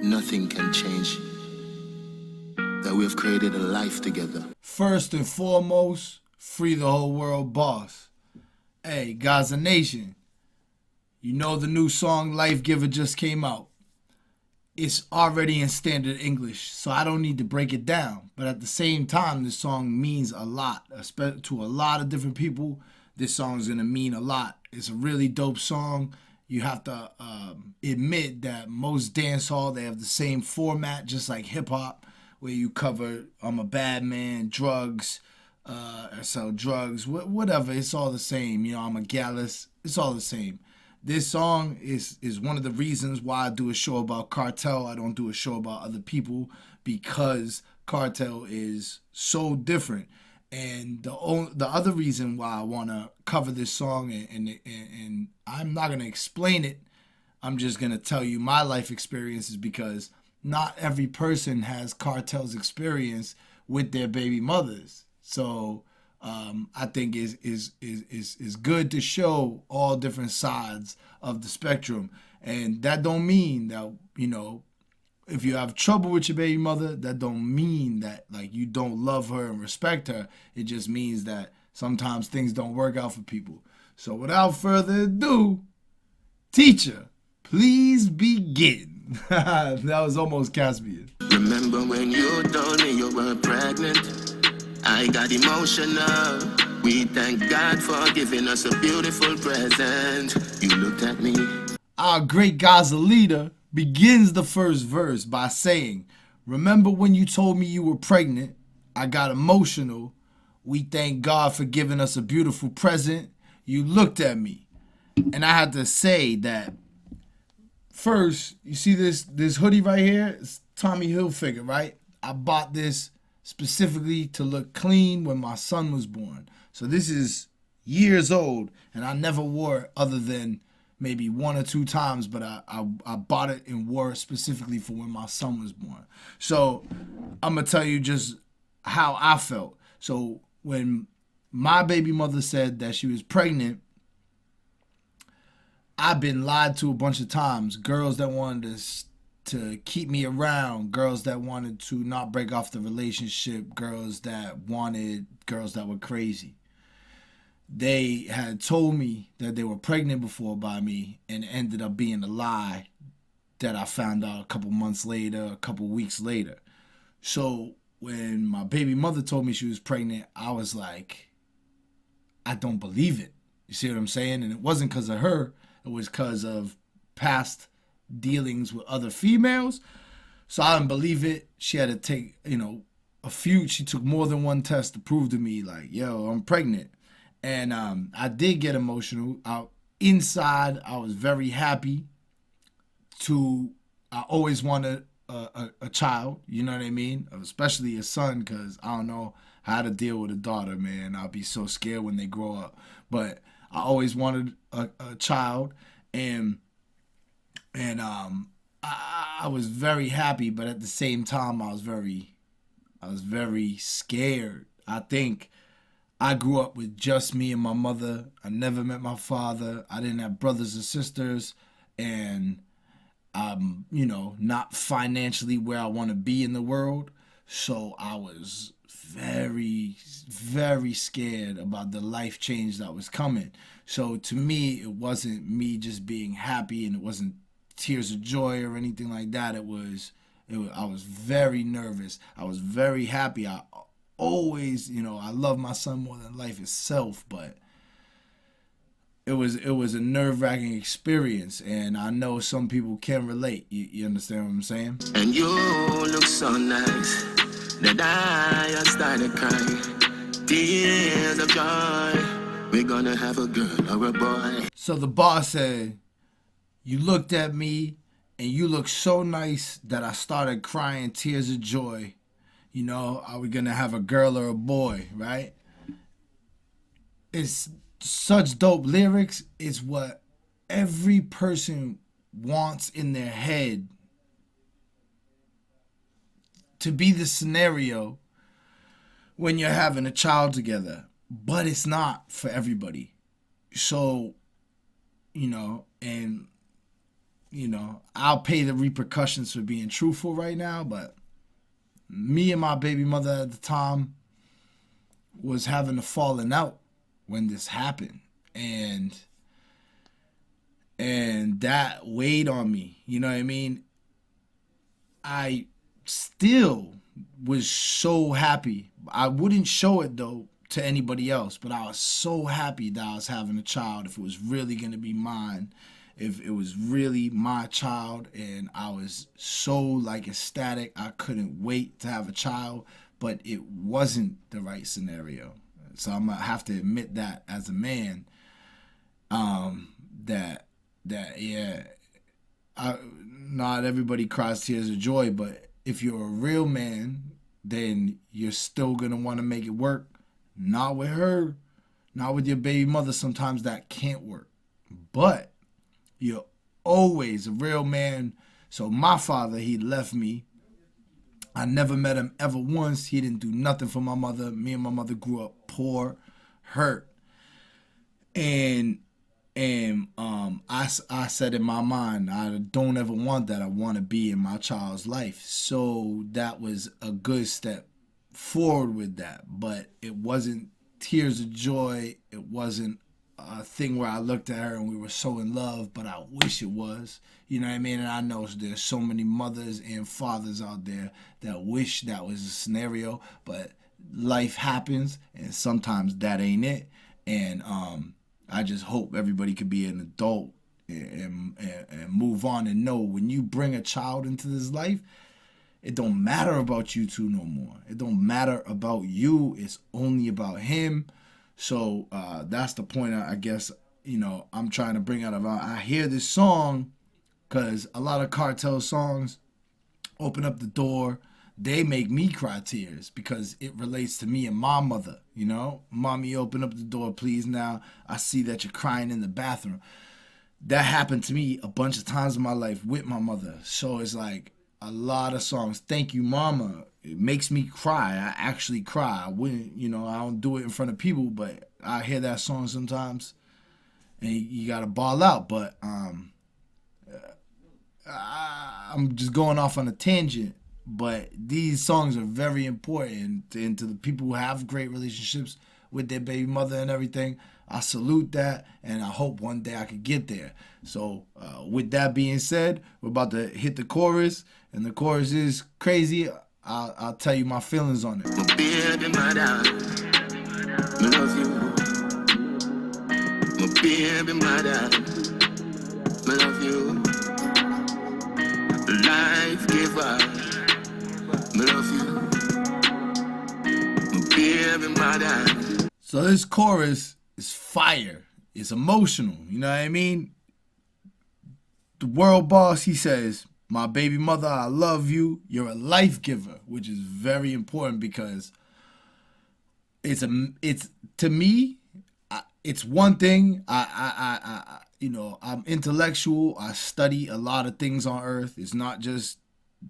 nothing can change that we have created a life together. First and foremost, free the whole world, boss. Hey, Gaza Nation, you know the new song Life Giver just came out. It's already in standard English, so I don't need to break it down. But at the same time, this song means a lot. To a lot of different people, this song is going to mean a lot. It's a really dope song. You have to admit that most dance hall, they have the same format, just like hip-hop, where you cover I'm a bad man, drugs, I sell drugs, whatever. It's all the same. You know, I'm a gallus. It's all the same. This song is one of the reasons why I do a show about Kartel. I don't do a show about other people because Kartel is so different. And the other reason why I want to cover this song, and I'm not going to explain it, I'm just going to tell you my life experiences, because not every person has Kartel's experience with their baby mothers. So I think is good to show all different sides of the spectrum. And that don't mean that, you know, if you have trouble with your baby mother, that don't mean that like you don't love her and respect her. It just means that sometimes things don't work out for people. So without further ado, teacher, please begin. That was almost Caspian. Remember when you told me you were pregnant? I got emotional. We thank God for giving us a beautiful present. You looked at me. Our great Gaza leader begins the first verse by saying, remember when you told me you were pregnant? I got emotional. We thank God for giving us a beautiful present. You looked at me. And I had to say that first, you see this hoodie right here? It's Tommy Hilfiger, right? I bought this specifically to look clean when my son was born. So this is years old, and I never wore it other than maybe one or two times, but I bought it and wore it specifically for when my son was born. So I'm going to tell you just how I felt. So when my baby mother said that she was pregnant, I've been lied to a bunch of times. Girls that wanted to keep me around, girls that wanted to not break off the relationship, girls that were crazy. They had told me that they were pregnant before by me, and it ended up being a lie that I found out a couple months later, a couple weeks later. So when my baby mother told me she was pregnant, I was like, I don't believe it. You see what I'm saying? And it wasn't because of her. It was because of past dealings with other females. So I didn't believe it. She had to take, she took more than one test to prove to me like, yo, I'm pregnant. And I did get emotional. Inside, I was very happy. I always wanted a child, you know what I mean? Especially a son, because I don't know how to deal with a daughter, man. I'll be so scared when they grow up. But I always wanted a child, and I was very happy, but at the same time, I was very scared. I think I grew up with just me and my mother. I never met my father. I didn't have brothers or sisters, and I'm, not financially where I want to be in the world. So I was very, very scared about the life change that was coming. So to me, it wasn't me just being happy, and it wasn't tears of joy or anything like that. I was very nervous. I was very happy. I always, I love my son more than life itself, but it was a nerve-wracking experience, and I know some people can relate. You understand what I'm saying? And you look so nice that I started crying. Tears of joy. We're gonna have a girl or a boy. So the boss said, you looked at me and you looked so nice that I started crying tears of joy. Are we gonna have a girl or a boy, right? It's such dope lyrics. It's what every person wants in their head to be the scenario when you're having a child together. But it's not for everybody. So, and I'll pay the repercussions for being truthful right now, but me and my baby mother at the time was having a falling out when this happened. And that weighed on me. You know what I mean? I still was so happy. I wouldn't show it though to anybody else, but I was so happy that I was having a child. If it was really gonna be mine, if it was really my child, and I was so like ecstatic, I couldn't wait to have a child, but it wasn't the right scenario. So I'm gonna have to admit that as a man, that yeah, not everybody cries tears of joy, but if you're a real man, then you're still gonna want to make it work. Not with her, not with your baby mother. Sometimes that can't work, but you're always a real man. So my father, he left me. I never met him ever once. He didn't do nothing for my mother. Me and my mother grew up poor, hurt, and I said in my mind, I don't ever want that. I want to be in my child's life. So that was a good step forward with that. But it wasn't tears of joy. It wasn't a thing where I looked at her and we were so in love, but I wish it was. You know what I mean? And I know there's so many mothers and fathers out there that wish that was a scenario, but life happens and sometimes that ain't it. And I just hope everybody could be an adult and move on and know when you bring a child into this life, it don't matter about you two no more. It don't matter about you. It's only about him. So that's the point, I guess, I'm trying to bring out. I hear this song because a lot of Kartel songs open up the door. They make me cry tears because it relates to me and my mother, Mommy, open up the door, please. Now I see that you're crying in the bathroom. That happened to me a bunch of times in my life with my mother. So it's like a lot of songs. Thank you, Mama. It makes me cry. I actually cry. I wouldn't, I don't do it in front of people, but I hear that song sometimes and you got to ball out. But I'm just going off on a tangent. But these songs are very important, and to the people who have great relationships with their baby mother and everything, I salute that, and I hope one day I could get there. So with that being said, we're about to hit the chorus, and the chorus is crazy. I'll tell you my feelings on it. My baby mother, me love you. My baby mother, me love you. Life giver, me love you. My baby mother. So this chorus is fire. It's emotional. You know what I mean? The world boss, he says, my baby mother, I love you. You're a life giver, which is very important because it's to me, it's one thing. I'm intellectual. I study a lot of things on earth. It's not just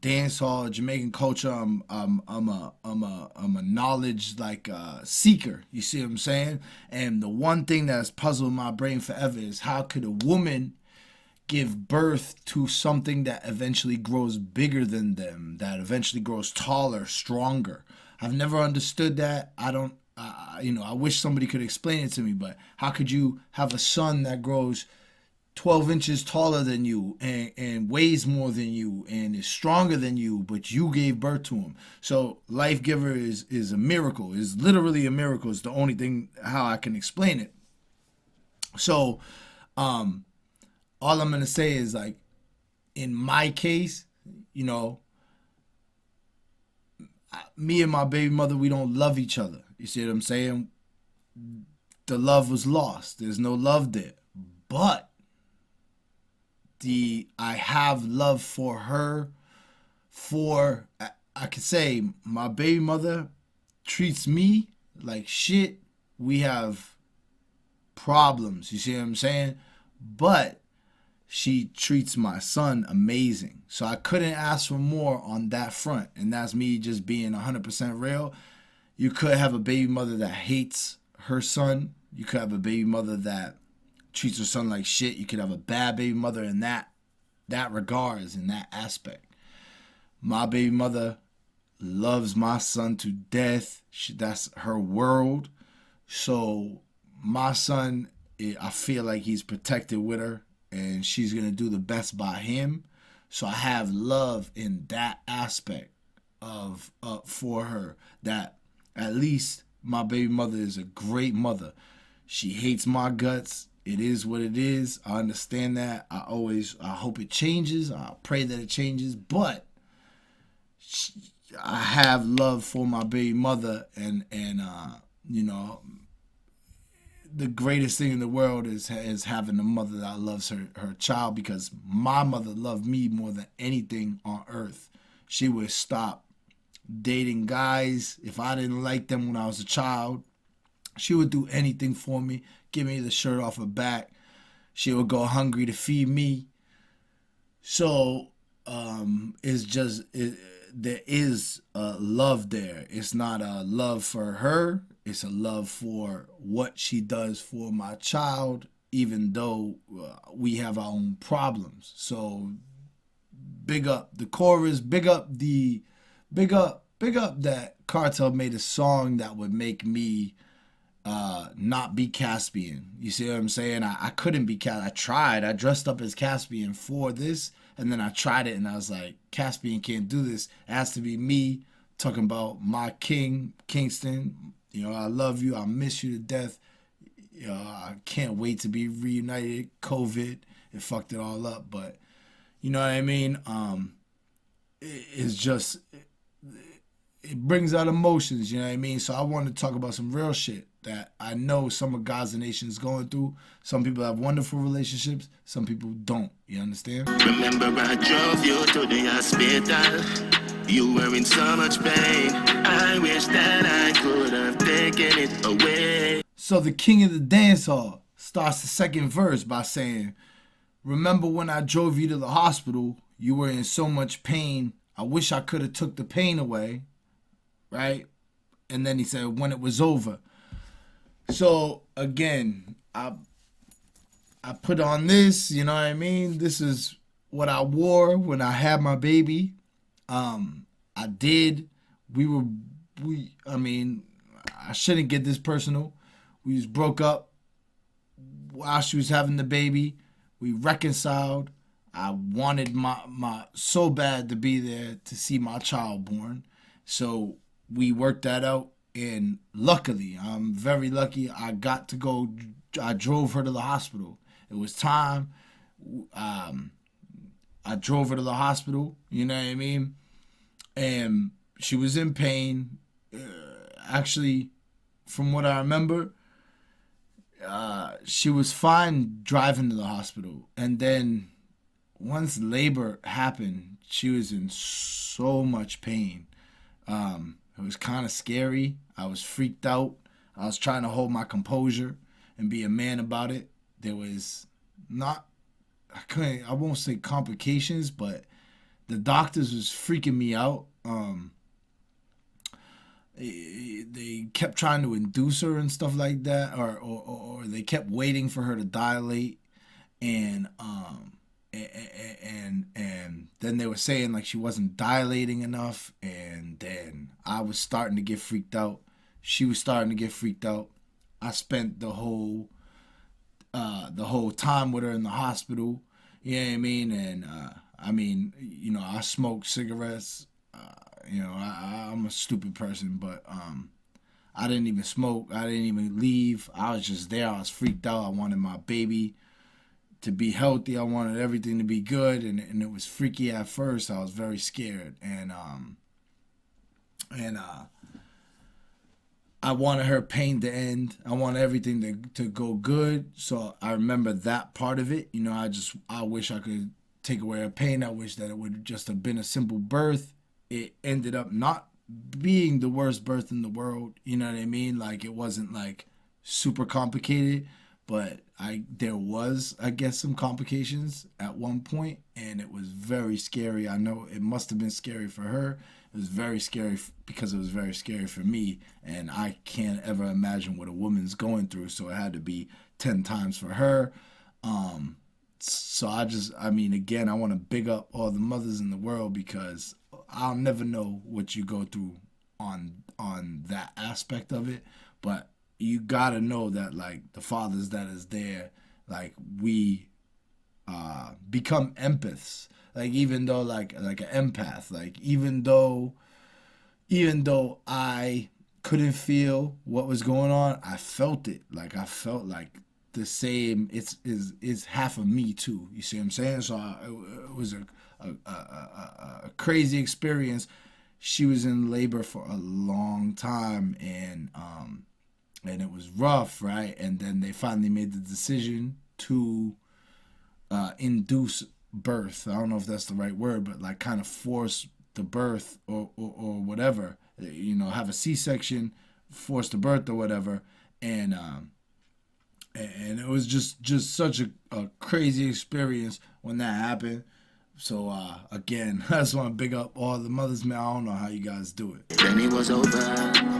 dance hall, Jamaican culture. I'm a knowledge seeker. You see what I'm saying? And the one thing that's puzzled my brain forever is how could a woman give birth to something that eventually grows bigger than them, that eventually grows taller, stronger? I've never understood that. I wish somebody could explain it to me, but how could you have a son that grows 12 inches taller than you and weighs more than you and is stronger than you, but you gave birth to him? So life giver is a miracle, is literally a miracle. It's the only thing how I can explain it. So all I'm going to say is, like, in my case, me and my baby mother, we don't love each other. You see what I'm saying? The love was lost. There's no love there. But I have love for her. I could say my baby mother treats me like shit. We have problems. You see what I'm saying? But she treats my son amazing. So I couldn't ask for more on that front. And that's me just being 100% real. You could have a baby mother that hates her son. You could have a baby mother that treats her son like shit. You could have a bad baby mother, and that that regards in that aspect. My baby mother loves my son to death. That's her world. So my son, I feel like he's protected with her, and she's gonna do the best by him. So I have love in that aspect of for her. That at least my baby mother is a great mother. She hates my guts. It is what it is. I understand that. I hope it changes. I pray that it changes. But I have love for my baby mother, and you know, the greatest thing in the world is having a mother that loves her child, because my mother loved me more than anything on earth. She would stop dating guys if I didn't like them when I was a child. She would do anything for me, give me the shirt off her back. She would go hungry to feed me. So it's just there is love there. It's not a love for her. It's a love for what she does for my child, even though we have our own problems. So big up the chorus, big up that Kartel made a song that would make me not be Caspian. You see what I'm saying? I couldn't be Caspian. I tried. I dressed up as Caspian for this, and then I tried it, and I was like, Caspian can't do this. It has to be me talking about my king, Kingston. You know, I love you. I miss you to death. You know, I can't wait to be reunited. COVID, it fucked it all up, but you know what I mean? It's just, it brings out emotions, you know what I mean? So I want to talk about some real shit that I know some of God's nation is going through. Some people have wonderful relationships, some people don't. You understand? Remember I drove you to the hospital. You were in so much pain. I wish that I could have taken it away. So the king of the dance hall starts the second verse by saying, remember when I drove you to the hospital, you were in so much pain. I wish I could have took the pain away. Right? And then he said, when it was over. So again, I put on this, you know what I mean? This is what I wore when I had my baby. I did. I mean, I shouldn't get this personal. We just broke up while she was having the baby. We reconciled. I wanted my so bad to be there to see my child born. So we worked that out, and luckily, I'm very lucky, I got to go. I drove her to the hospital. It was time. I drove her to the hospital, you know what I mean? And she was in pain. Actually, from what I remember, she was fine driving to the hospital. And then once labor happened, she was in so much pain. It was kind of scary. I was freaked out. I was trying to hold my composure and be a man about it. There was I won't say complications, but the doctors was freaking me out. They kept trying to induce her and stuff like that, or they kept waiting for her to dilate, and then they were saying like she wasn't dilating enough, and then I was starting to get freaked out. She was starting to get freaked out. I spent the whole time with her in the hospital. You know what I mean? And I smoked cigarettes. I'm a stupid person, but I didn't even smoke. I didn't even leave. I was just there. I was freaked out. I wanted my baby to be healthy. I wanted everything to be good, and it was freaky at first. I was very scared, and I wanted her pain to end. I wanted everything to go good. So I remember that part of it. You know, I wish I could take away her pain. I wish that it would just have been a simple birth. It ended up not being the worst birth in the world. You know what I mean? Like, it wasn't like super complicated, but there was, I guess, some complications at one point, and it was very scary. I know it must have been scary for her. It was very scary because it was very scary for me, and I can't ever imagine what a woman's going through, so it had to be 10 times for her. So I mean, again, I want to big up all the mothers in the world, because I'll never know what you go through on that aspect of it, but you gotta know that, like, the fathers that is there, like, we become empaths. Like, even though, like an empath, like, even though I couldn't feel what was going on, I felt it. Like, I felt like the same. It's half of me too. You see what I'm saying? So it was a crazy experience. She was in labor for a long time, and it was rough, right? And then they finally made the decision to induce birth. I don't know if that's the right word, but like kind of force the birth, or whatever. Have a C-section, force the birth or whatever. And it was just such a crazy experience when that happened. So again, I just want to big up all the mothers, man. I don't know how you guys do it. Then it was over,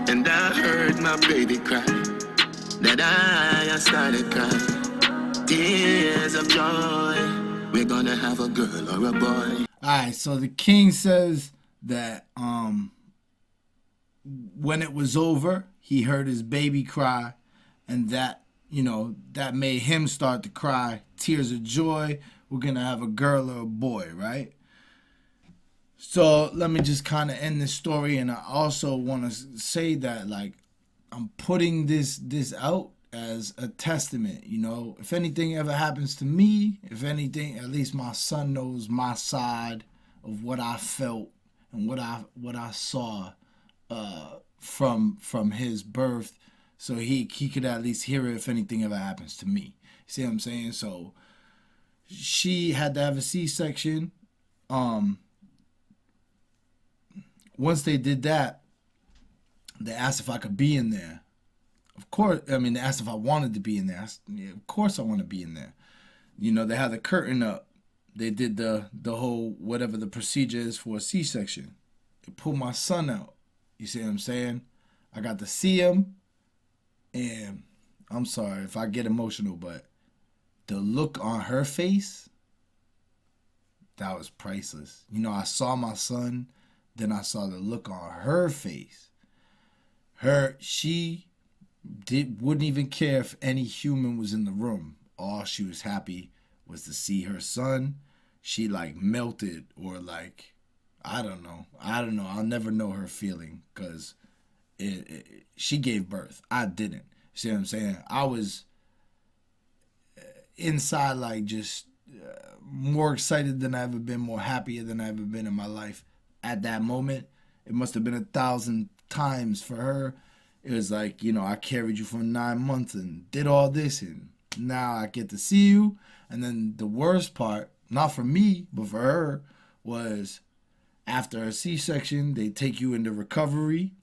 and I heard my baby cry. That I started crying. Tears of joy. We're gonna have a girl or a boy. Alright, so the king says that when it was over, he heard his baby cry, and that made him start to cry tears of joy. We're gonna have a girl or a boy, right? So let me just kind of end this story, and I also want to say that, like, I'm putting this out as a testament. If anything ever happens to me, if anything, at least my son knows my side of what I felt and what I saw from his birth, so he could at least hear it if anything ever happens to me. See what I'm saying? So she had to have a C-section. Once they did that, they asked if I could be in there. Of course, I mean, they asked if I wanted to be in there. Of course I want to be in there. They had the curtain up. They did the whole whatever the procedure is for a C-section. They pulled my son out. You see what I'm saying? I got to see him, and I'm sorry if I get emotional, but the look on her face, that was priceless. I saw my son, then I saw the look on her face. She wouldn't even care if any human was in the room. All she was happy was to see her son. She like melted, or like, I don't know. I'll never know her feeling, because she gave birth. I didn't. See what I'm saying? I was inside, like, just more excited than I ever been, more happier than I ever been in my life at that moment. It must have been 1,000 times for her. It was like, I carried you for 9 months and did all this, and now I get to see you. And then the worst part, not for me, but for her, was after a C-section, they take you into recovery.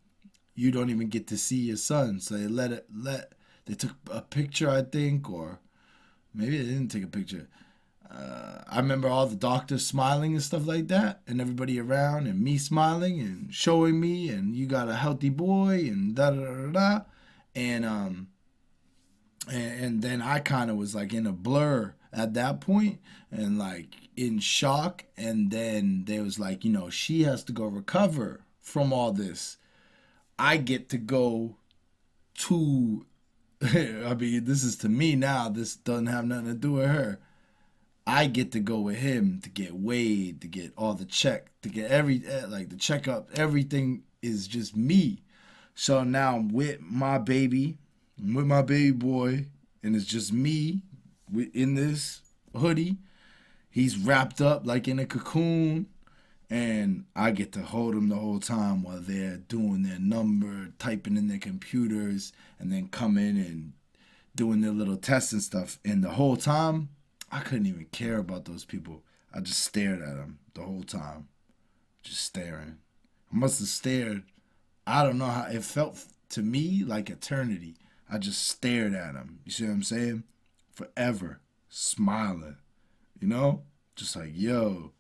You don't even get to see your son. So they took a picture, I think, or maybe they didn't take a picture. I remember all the doctors smiling and stuff like that, and everybody around, and me smiling and showing me, and you got a healthy boy, and da da da da. And then I kind of was like in a blur at that point, and like in shock. And then they was like, she has to go recover from all this. I get to go to, I mean, this is to me now. This doesn't have nothing to do with her. I get to go with him to get weighed, to get all the check, to get the checkup. Everything is just me. So now I'm with my baby, boy, and it's just me in this hoodie. He's wrapped up like in a cocoon, and I get to hold him the whole time while they're doing their number, typing in their computers, and then coming and doing their little tests and stuff. And the whole time, I couldn't even care about those people. I just stared at them the whole time. Just staring. I must have stared. I don't know how. It felt to me like eternity. I just stared at them. You see what I'm saying? Forever. Smiling. Just like, yo,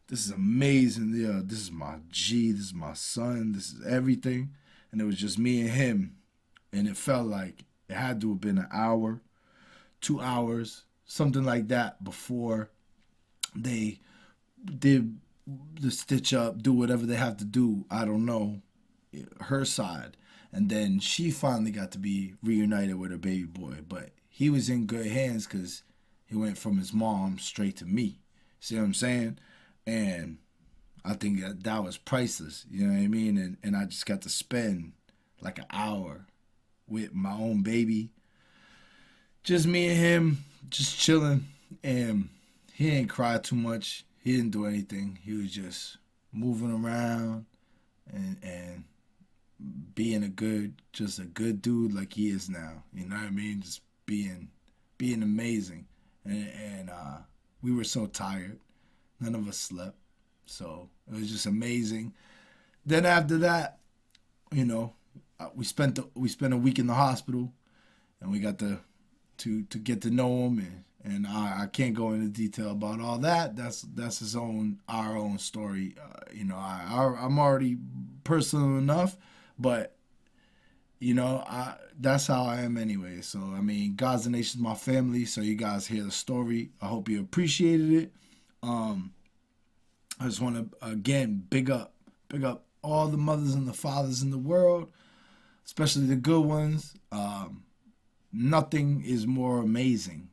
this is amazing. Yo, this is my G. This is my son. This is everything. And it was just me and him. And it felt like it had to have been an hour, 2 hours. something like that before they did the stitch up, do whatever they have to do. I don't know, her side. And then she finally got to be reunited with her baby boy. But he was in good hands because he went from his mom straight to me. See what I'm saying? And I think that was priceless. You know what I mean? And I just got to spend like an hour with my own baby. Just me and him, just chilling. And he didn't cry too much. He didn't do anything. He was just moving around and being a good dude like he is now. You know what I mean? Just being amazing. And we were so tired. None of us slept. So it was just amazing. Then after that, you know, we spent a week in the hospital, and we got to get to know him, and I can't go into detail about all that. That's our own story. You know, I'm already personal enough, but you know, that's how I am anyway. So I mean, God's the Nation's my family. So you guys hear the story. I hope you appreciated it. I just want to again big up all the mothers and the fathers in the world, especially the good ones. Nothing is more amazing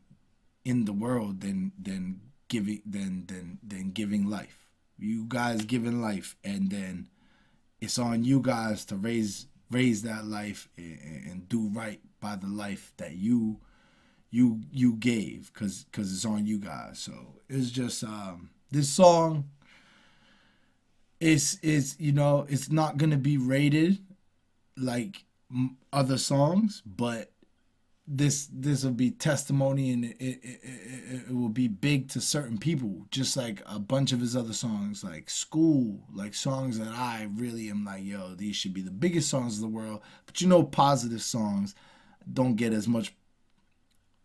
in the world than giving life. You guys giving life, and then it's on you guys to raise that life and do right by the life that you gave, because it's on you guys. So it's just this song is you know, it's not gonna be rated like other songs, but this will be testimony, and it will be big to certain people, just like a bunch of his other songs, like School, like songs that I really am like, yo, these should be the biggest songs of the world. But you know, positive songs don't get as much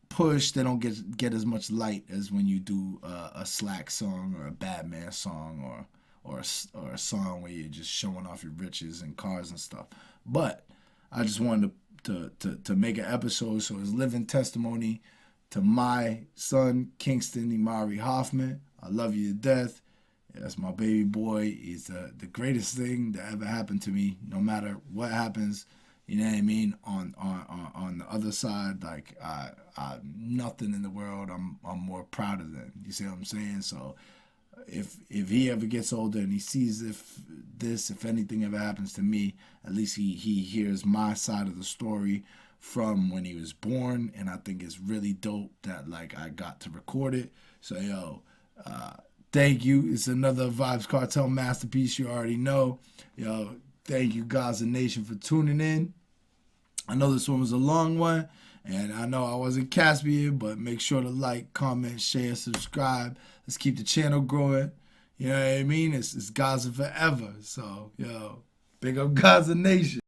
push, they don't get as much light as when you do a Slack song or a Batman song or a song where you're just showing off your riches and cars and stuff. But I just wanted to make an episode so it's living testimony to my son, Kingston Imari Hoffman. I love you to death. That's my baby boy. He's the greatest thing that ever happened to me. No matter what happens, you know what I mean, on the other side, like I nothing in the world I'm more proud of than. You see what I'm saying? So if he ever gets older and he sees if anything ever happens to me, at least he hears my side of the story from when he was born. And I think it's really dope that like I got to record it. So yo, thank you. It's another Vybz Kartel masterpiece. You already know. Yo, thank you, God's a Nation, for tuning in. I know this one was a long one, and I know I wasn't Caspian, but make sure to like, comment, share, subscribe. Let's keep the channel growing. You know what I mean? It's Gaza forever. So, yo, big up Gaza Nation.